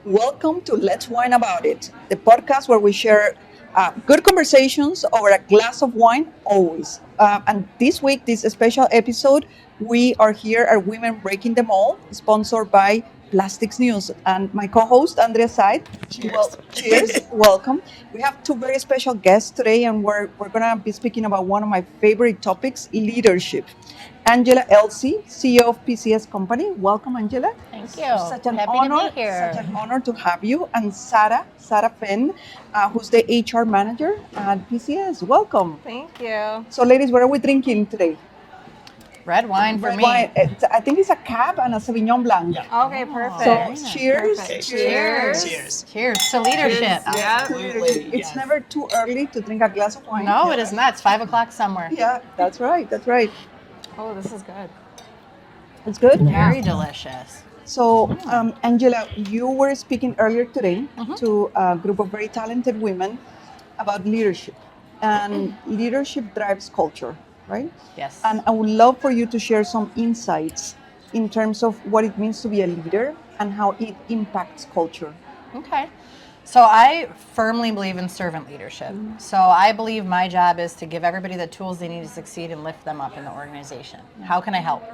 Welcome to Let's Wine About It, the podcast where we share good conversations over a glass of wine, always. And this week, this special episode, we are here at Women Breaking the Mold, sponsored by Plastics News. And my co host, Andrea Said. Cheers. Welcome. We have two very special guests today, and we're going to be speaking about one of my favorite topics, leadership. Angela Elsey, CEO of PCS Company. Welcome, Angela. Thank you. Such an Happy honor, to be here. such an honor to have you. And Sarah Fenn, who's the HR manager at PCS. Welcome. Thank you. So, ladies, what are we drinking today? Red wine for Red me. wine. I think it's a Cab and a Sauvignon Blanc. Okay, So, perfect. cheers. Perfect. Cheers. Cheers. Cheers to leadership. Absolutely. It's never too early to drink a glass of wine. No, it is not. It's 5 o'clock somewhere. Yeah, that's right. That's right. Oh, this is good. It's good. Very delicious. So, Angela, you were speaking earlier today to a group of very talented women about leadership. And leadership drives culture, right? Yes. And I would love for you to share some insights in terms of what it means to be a leader and how it impacts culture. Okay. So I firmly believe in servant leadership. So I believe my job is to give everybody the tools they need to succeed and lift them up in the organization. How can I help?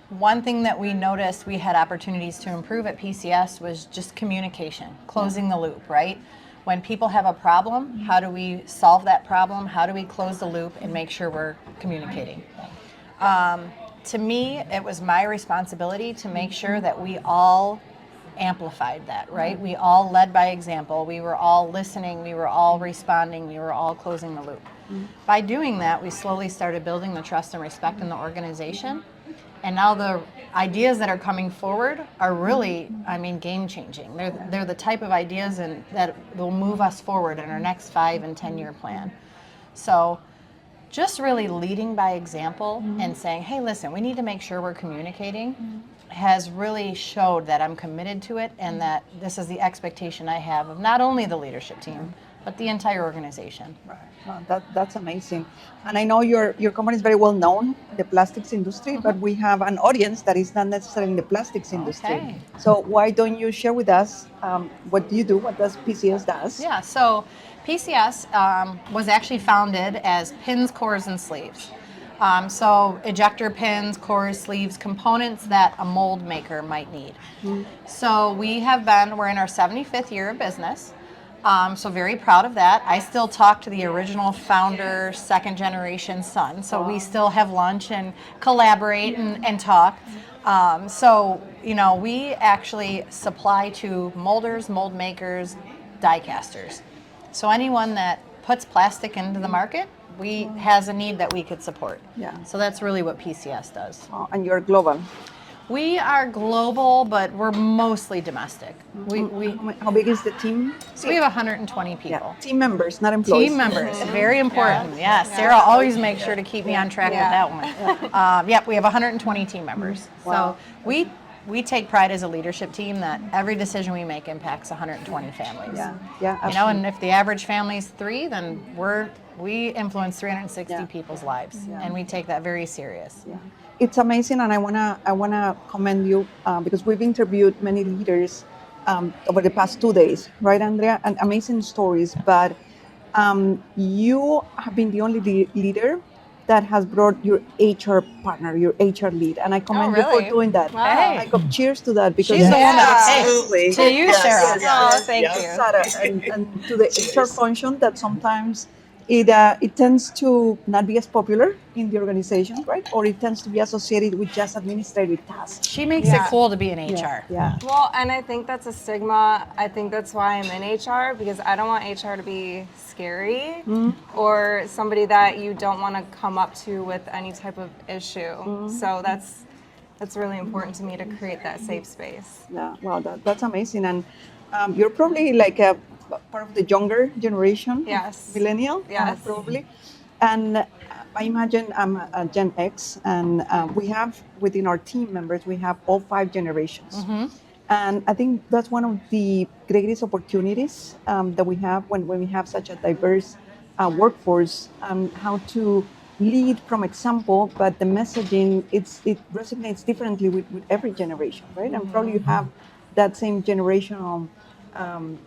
One thing that we noticed we had opportunities to improve at PCS was just communication, closing the loop, right? When people have a problem, how do we solve that problem? How do we close the loop and make sure we're communicating? To me, it was my responsibility to make sure that we all amplified that, right? We all led by example. We were all listening. We were all responding. We were all closing the loop. By doing that, we slowly started building the trust and respect in the organization. And now the ideas that are coming forward are really, game changing. They're the type of ideas that will move us forward in our next 5 and 10-year plan. So just really leading by example and saying, hey, listen, we need to make sure we're communicating has really showed that I'm committed to it and that this is the expectation I have of not only the leadership team, but the entire organization. Right. Wow, that's amazing. And I know your company is very well known in the plastics industry, but we have an audience that is not necessarily in the plastics industry. Okay. So why don't you share with us what do you do? What does PCS does? Yeah, so PCS was actually founded as pins, cores, and sleeves. So ejector pins, cores, sleeves, components that a mold maker might need. So we're in our 75th year of business. So very proud of that. I still talk to the original founder, second generation son. So we still have lunch and collaborate and talk. We actually supply to molders, mold makers, die casters. So anyone that puts plastic into the market, has a need that we could support. Yeah. So that's really what PCS does. And you're global. We are global, but we're mostly domestic. How big is the team? So we have 120 people. Yeah. Team members, not employees. Team members, very important. Yes, Sarah always makes sure to keep me on track with that one. We have 120 team members. Wow. So we take pride as a leadership team that every decision we make impacts 120 families. Yeah. And if the average family is 3, then we influence 360 people's lives, and we take that very serious. Yeah. It's amazing, and I wanna commend you because we've interviewed many leaders over the past 2 days, right, Andrea? And amazing stories. But you have been the only leader that has brought your HR partner, your HR lead, and I commend you for doing that. Wow. Hey. I go cheers to that because She's the one that absolutely. to you, Sarah. Oh, thank you. Sarah, and to the HR function that sometimes it tends to not be as popular in the organization, right? Or it tends to be associated with just administrative tasks. She makes it cool to be in HR. Yeah. Well, and I think that's a stigma. I think that's why I'm in HR, because I don't want HR to be scary or somebody that you don't want to come up to with any type of issue. So that's really important to me to create that safe space. Yeah. Wow, that's amazing. And you're probably like a part of the younger generation. Yes. Millennial. Yes. Probably. And I imagine I'm a Gen X, and we have within our team members, we have all 5 generations. And I think that's one of the greatest opportunities that we have when we have such a diverse workforce, how to lead from example, but the messaging, it resonates differently with every generation, right? And probably you have that same generational um,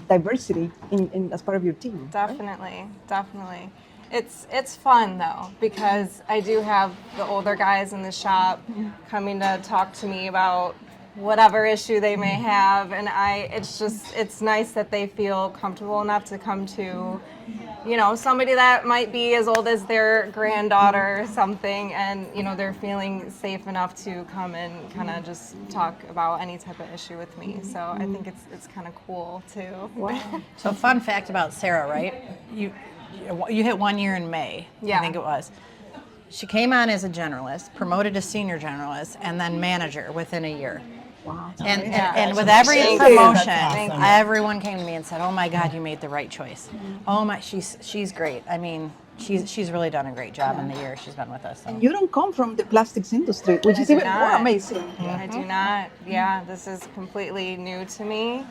diversity in as part of your team. Definitely, definitely. It's fun though, because I do have the older guys in the shop coming to talk to me about whatever issue they may have, and it's nice that they feel comfortable enough to come to, somebody that might be as old as their granddaughter or something, and they're feeling safe enough to come and kind of just talk about any type of issue with me. So I think it's kind of cool too. So fun fact about Sarah, right? You hit 1 year in May, Yeah. I think it was. She came on as a generalist, promoted to senior generalist, and then manager within a year. Wow. And with every Thank you. promotion, Thank you. everyone came to me and said, "Oh my God, you made the right choice. Oh my, she's great. I mean, she's really done a great job in the year she's been with us." So. You don't come from the plastics industry, which is do even more not. amazing. I do not. Yeah, this is completely new to me.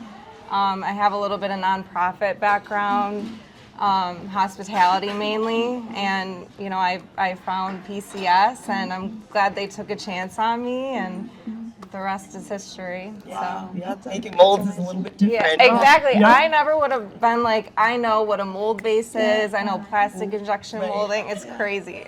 I have a little bit of nonprofit background, hospitality mainly, and I found PCS, and I'm glad they took a chance on me, and the rest is history. Yeah, So. yeah, making molds is a little bit Yeah, different. exactly. Yeah. I never would have been like, I know what a mold base is. I know plastic injection molding. It's crazy.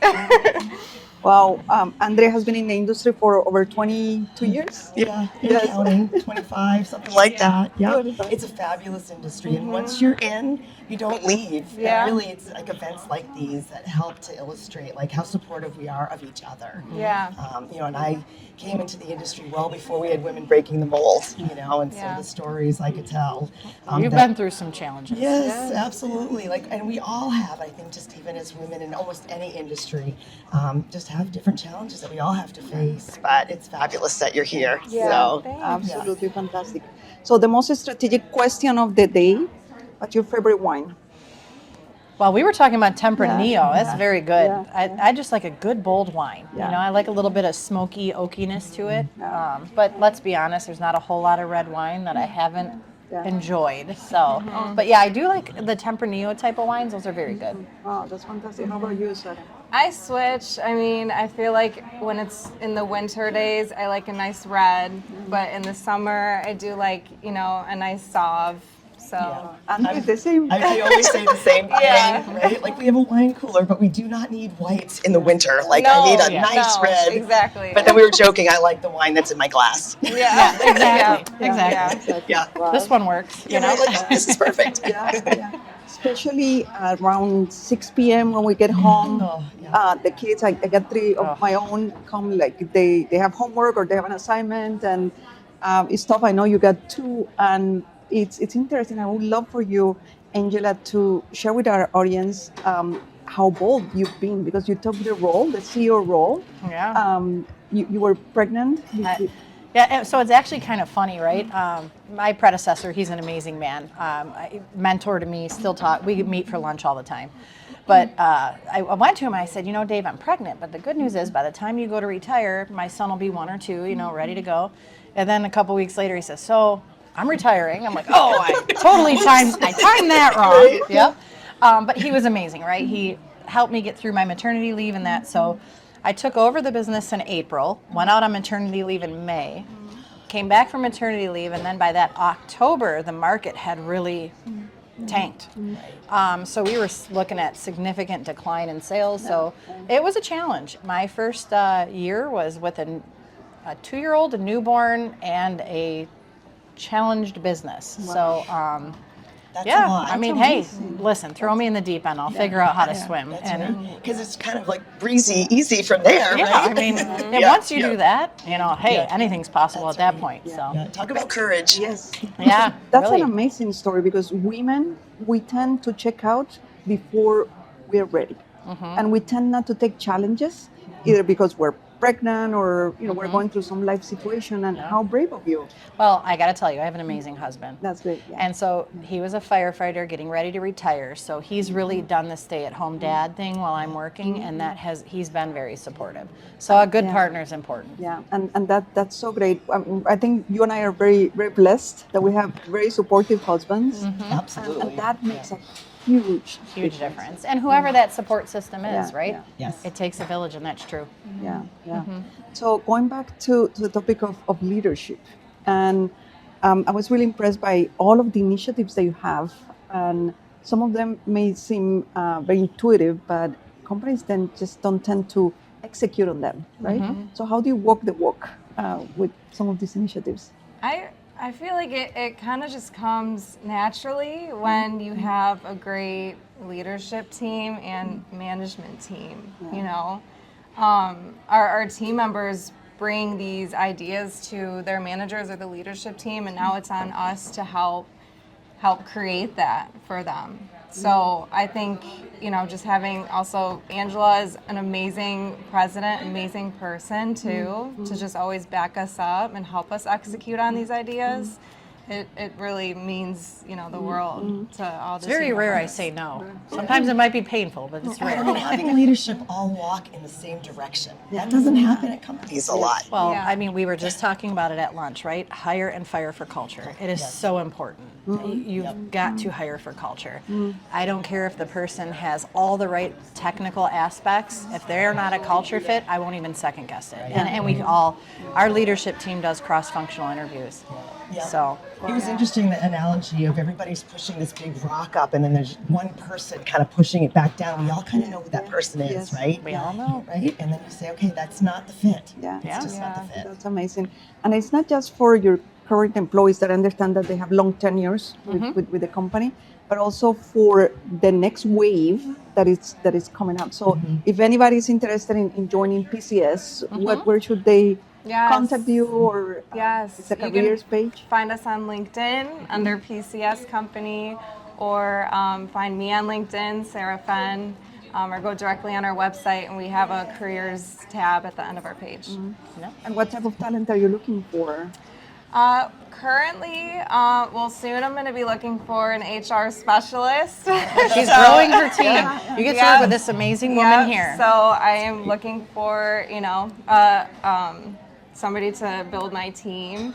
Wow, Andre has been in the industry for over 22 years. Yeah, Yes. counting, 25, something like that. Yeah, Good. it's a fabulous industry, and once you're in, you don't leave. Yeah. And really, it's like events like these that help to illustrate like how supportive we are of each other. Yeah. And I came into the industry well before we had women breaking the mold. And so Yeah. the stories I could tell. You've that- been through some challenges. Yes, absolutely. And we all have, I think, just even as women in almost any industry, just have different challenges that we all have to face. But it's fabulous that you're here. Yeah, So, thanks. Absolutely fantastic. So the most strategic question of the day, what's your favorite wine? Well, we were talking about Tempranillo. That's very good. Yeah. I just like a good bold wine. Yeah. I like a little bit of smoky oakiness to it. But let's be honest, there's not a whole lot of red wine that I haven't enjoyed. So, but yeah, I do like the Tempranillo type of wines. Those are very good. Oh, that's fantastic. How about you, Sarah? I switch. I mean, I feel like when it's in the winter days, I like a nice red. But in the summer, I do like, a nice sauve. So. And it's the same. I always say the same thing, Yeah. right? Like we have a wine cooler, but we do not need whites in the winter. Like No, I need a yeah. nice No, red. exactly. But then we were joking. I like the wine that's in my glass. Yeah, Exactly. Yeah. Exactly. Yeah. This one works. Like, this is perfect. Yeah. Especially around 6 p.m. when we get home. Oh, yeah. The kids, I got three of my own come, like they have homework or they have an assignment, and it's tough. I know you got two, and it's interesting. I would love for you, Angela, to share with our audience how bold you've been, because you took the role, the CEO role. Yeah. You were pregnant. Yeah, so it's actually kind of funny, right? My predecessor, he's an amazing man. Mentored me, still talk. We meet for lunch all the time. But I went to him, I said, Dave, I'm pregnant. But the good news is by the time you go to retire, my son will be 1 or 2, ready to go. And then a couple weeks later, he says, so I'm retiring. I'm like, oh, I timed that wrong. Yep. But he was amazing, right? He helped me get through my maternity leave and that. So I took over the business in April, went out on maternity leave in May, came back from maternity leave, and then by that October, the market had really tanked. So we were looking at significant decline in sales. So it was a challenge. My first year was with a 2-year-old, a newborn, and a challenged business. So That's yeah, a lot. I mean, hey, listen, throw me in the deep end. I'll figure out how to swim. Because it's kind of like breezy, easy from there, Yeah, right? I mean, and Yeah, once you yeah. do that, hey, Yeah. anything's possible That's at that right. point. So Yeah, talk about courage. Yes. yeah, That's really. an amazing story, because women, we tend to check out before we're ready. And we tend not to take challenges, either because we're pregnant or we're going through some life situation. And how brave of you. Well, I got to tell you, I have an amazing husband. That's great. Yeah. And so he was a firefighter getting ready to retire. So he's really done the stay-at-home dad thing while I'm working, and he's been very supportive. So a good partner is important. Yeah, and that's so great. I think you and I are very, very blessed that we have very supportive husbands. Absolutely. And that makes a huge difference. And whoever that support system is, Yeah, right? yeah. Yes. It takes a village, and that's true. Yeah. So going back to the topic of leadership, and I was really impressed by all of the initiatives that you have, and some of them may seem very intuitive, but companies then just don't tend to execute on them, right? So how do you walk the walk with some of these initiatives? I feel like it kind of just comes naturally when you have a great leadership team and management team. You know, our team members bring these ideas to their managers or the leadership team, and now it's on us to help create that for them. So I think, you know, just having also Angela is an amazing president, amazing person too, to just always back us up and help us execute on these ideas. It really means, you know, the world to all the It's very team rare I members. say no. Sometimes it might be painful, but it's rare. And having leadership all walk in the same direction. That doesn't happen at companies a lot. Well, Yeah. I mean, we were just talking about it at lunch, right? Hire and fire for culture. It is so important. You've got to hire for culture. I don't care if the person has all the right technical aspects. If they're not a culture fit, I won't even second guess it. And we all, our leadership team does cross-functional interviews. Yeah. So It was interesting, the analogy of everybody's pushing this big rock up and then there's one person kind of pushing it back down. We all kind of know who that person is, Yes. right? we all know. Right? And then you say, okay, that's not the fit. Yeah. It's just not the fit. That's amazing. And it's not just for your current employees that understand that they have long tenures with the company, but also for the next wave that is coming up. So if anybody is interested in joining PCS, where should they Yes. contact you, or Yes, it's a you can careers page? Find us on LinkedIn under PCS Company, or find me on LinkedIn, Sarah Fenn, or go directly on our website, and we have a careers tab at the end of our page. And what type of talent are you looking for? Currently, well, soon I'm going to be looking for an HR specialist. She's growing her team. You get started with this amazing woman here. So I am looking for, you know, somebody to build my team.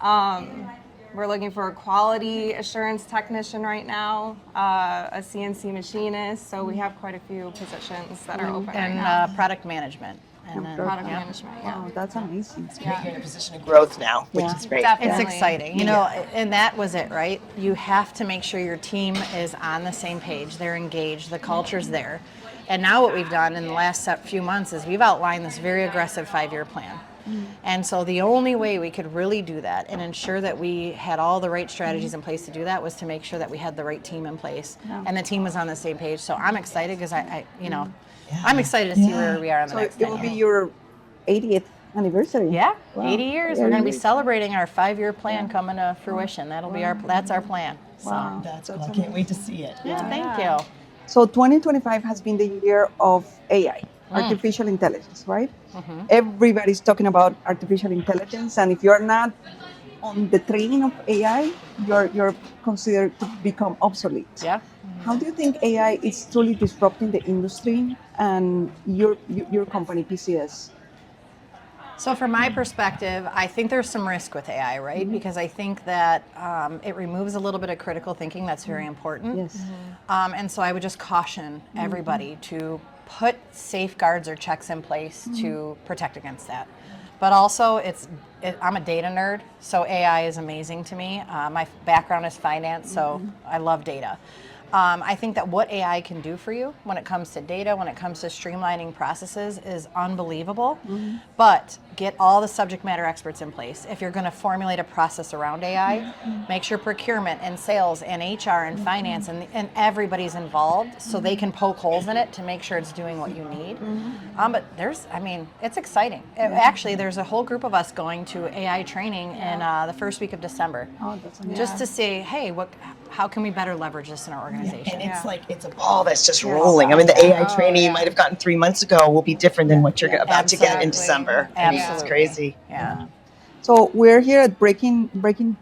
We're looking for a quality assurance technician right now, a CNC machinist. So we have quite a few positions that are open right And now. product management. And then, Product management, yeah. Wow, that's amazing. You're in a position of growth now, which is great. Definitely. It's exciting, you know, and that was it, right? You have to make sure your team is on the same page, they're engaged, the culture's there. And now what we've done in the last few months is we've outlined this very aggressive 5-year plan. And so the only way we could really do that and ensure that we had all the right strategies in place to do that was to make sure that we had the right team in place and the team was on the same page. So I'm excited because I you know, I'm excited to see where we are in the So next it 10 will be years. your 80th anniversary. Yeah, Wow. 80 years. Yeah, We're going to be 80 years. celebrating our 5-year plan coming to fruition. That'll be that's our plan. So, Wow. That's cool. I can't wait to see it. yeah, thank you. So 2025 has been the year of AI, artificial intelligence, right? Everybody's talking about artificial intelligence, and if you're not on the training of AI, you're considered to become obsolete. Yeah. How do you think AI is truly disrupting the industry and your company, PCS? So from my perspective, I think there's some risk with AI, right? Because I think that it removes a little bit of critical thinking that's very important. Yes. And so I would just caution everybody to put safeguards or checks in place to protect against that. But also, I'm a data nerd, so AI is amazing to me. My background is finance, so I love data. I think that what AI can do for you when it comes to data, when it comes to streamlining processes is unbelievable. But get all the subject matter experts in place. If you're going to formulate a process around AI, make sure procurement and sales and HR and finance and everybody's involved so they can poke holes in it to make sure it's doing what you need. But it's exciting. Actually, there's a whole group of us going to AI training in the first week of December. Oh, that's amazing. Just to say, hey, how can we better leverage this in our organization? And it's like, it's a ball that's just rolling. I mean, the AI training you might have gotten 3 months ago will be different than what you're about to get in Absolutely. December. I mean, it's Absolutely. crazy. Yeah. So we're here at Breaking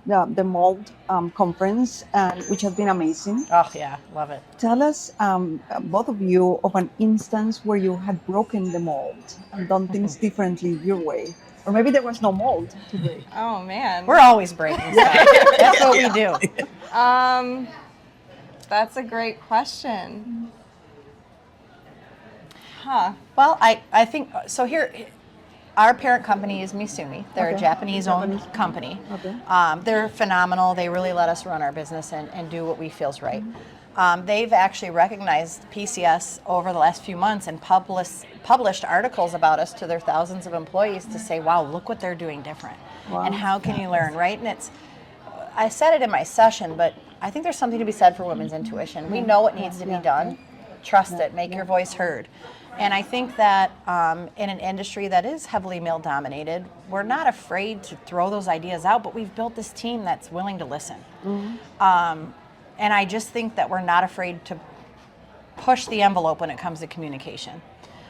the Mold conference, which has been amazing. Oh, yeah. Love it. Tell us, both of you, of an instance where you had broken the mold and done things differently your way. Or maybe there was no mold to break. Oh, man. We're always breaking stuff. That's what we do. That's a great question. Huh. Well, I think, so here, Our parent company is Misumi. They're a Okay. Japanese-owned company. Okay. They're phenomenal. They really let us run our business and do what we feel's right. They've actually recognized PCS over the last few months and published articles about us to their thousands of employees to say, wow, look what they're doing different. Wow. And how can you learn, right? And I said it in my session, but I think there's something to be said for women's intuition. We know what needs to be done. Trust it. Make your voice heard. And I think that in an industry that is heavily male-dominated, we're not afraid to throw those ideas out, but we've built this team that's willing to listen. And I just think that we're not afraid to push the envelope when it comes to communication.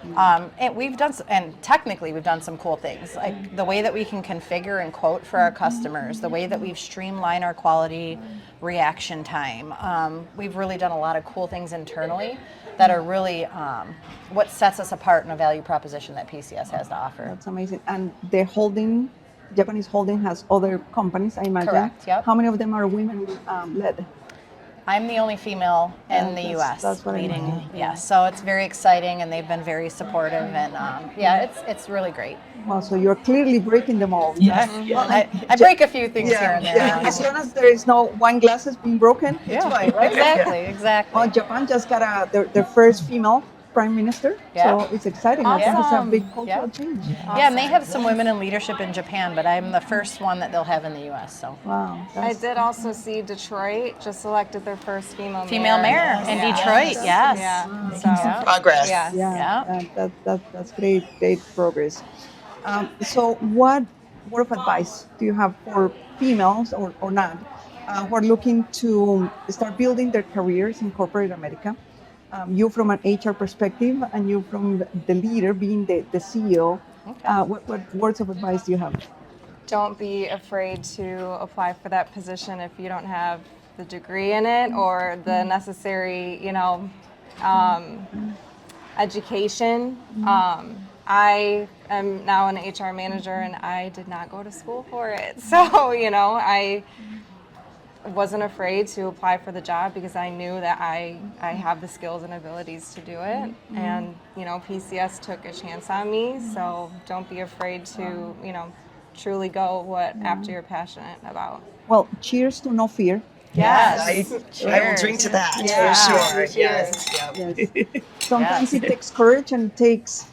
And technically we've done some cool things, like the way that we can configure and quote for our customers, the way that we've streamlined our quality reaction time. We've really done a lot of cool things internally that are really what sets us apart in a value proposition that PCS has to offer. That's amazing. And the Japanese holding has other companies, I imagine. Correct, yep. How many of them are women led? I'm the only female in the U.S. That's what I leading. know. Yeah, so it's very exciting, and they've been very supportive, and it's really great. Well, so you're clearly breaking them all. Yes. I break a few things here and there. Yeah. As long as there is no wine glasses being broken, it's fine, right? Exactly. Well, Japan just got their first female prime minister, so it's exciting. I think it's a big cultural change. Yeah, and they have some women in leadership in Japan, but I'm the first one that they'll have in the U.S. So Wow. I did also see Detroit just elected their first female mayor in Detroit. Yes. Yeah. Some progress. Yeah. Yeah, that's great progress. So what word of advice do you have for females or not who are looking to start building their careers in corporate America? You from an HR perspective and you from the leader being the CEO, what words of advice do you have? Don't be afraid to apply for that position if you don't have the degree in it or the necessary, education. I am now an HR manager and I did not go to school for it. So, I wasn't afraid to apply for the job because I knew that I have the skills and abilities to do it. And, PCS took a chance on me. So don't be afraid to, truly go after you're passionate about. Well, cheers to no fear. Yes. I will drink to that for sure. Yes. Yes. Sometimes it takes courage and it takes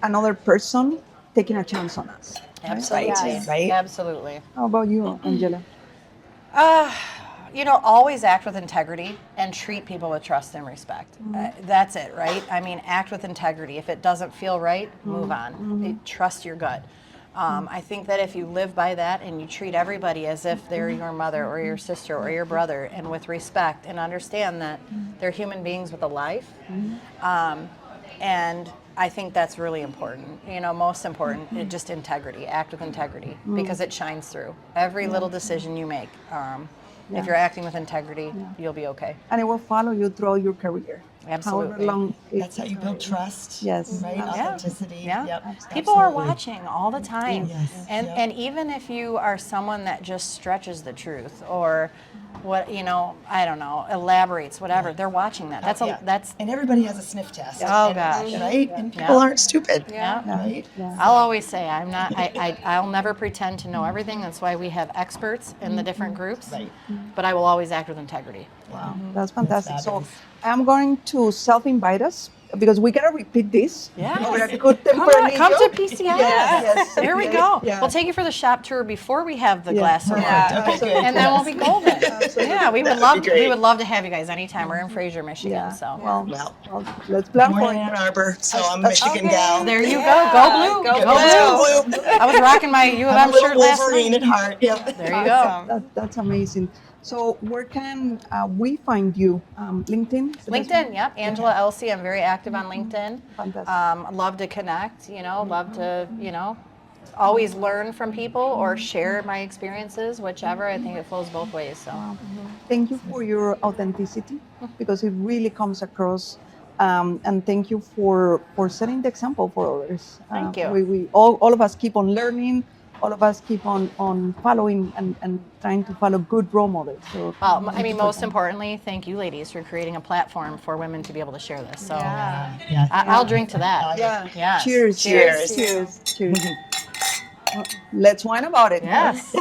another person taking a chance on us. Absolutely. Right? Absolutely. How about you, Angela? Always act with integrity and treat people with trust and respect. That's it, right? I mean, act with integrity. If it doesn't feel right, move on. Trust your gut. I think that if you live by that and you treat everybody as if they're your mother or your sister or your brother and with respect and understand that they're human beings with a life, and I think that's really important. Most important, just integrity. Act with integrity because it shines through. Every little decision you make, if you're acting with integrity, you'll be okay. And it will follow you throughout your career. Absolutely. However long That's how you build trust. Yes. Right? Authenticity. Yeah. Yep. People are Absolutely. watching all the time. Yes. And even if you are someone that just stretches the truth or I don't know, elaborates, whatever, they're watching that. That's And everybody has a sniff test. Oh, gosh. Right? And people aren't stupid. Right? I'll always say I'll never pretend to know everything. That's why we have experts in the different groups. Right. But I will always act with integrity. Wow. That's fantastic. So fabulous. I'm going to self-invite us because we gotta repeat this. Yes. Over a good Come to tempranillo. PCS. Yes. There we go. Yeah. We'll take you for the shop tour before we have the glass of wine. Okay, good. And then we'll be golden. Yeah, we would That'd be great. love to have you guys anytime. We're in Fraser, Michigan. Yeah. So Well, Well, let's plan born for in it. Ann Arbor, so I'm a Michigan gal. there you go. Go blue. Go Blue. I was rocking my U of I'm M a little shirt last Wolverine night. at heart. Yep. There you go. Awesome. That's amazing. So where can we find you? LinkedIn? Is the best LinkedIn, yep. Angela Elsey. I'm very active on LinkedIn. Fantastic. Love to connect, love to, always learn from people or share my experiences, whichever. I think it flows both ways. So Thank you for your authenticity because it really comes across. And thank you for setting the example for others. Thank you. We all of us keep on learning, all of us keep on following and trying to follow good role models. So, Well, I mean, most importantly, thank you, ladies, for creating a platform for women to be able to share this. So Yeah. Yes. I'll drink to that. yeah. Yes. Cheers. Cheers. Cheers. Cheers. Let's wine about it. Yes.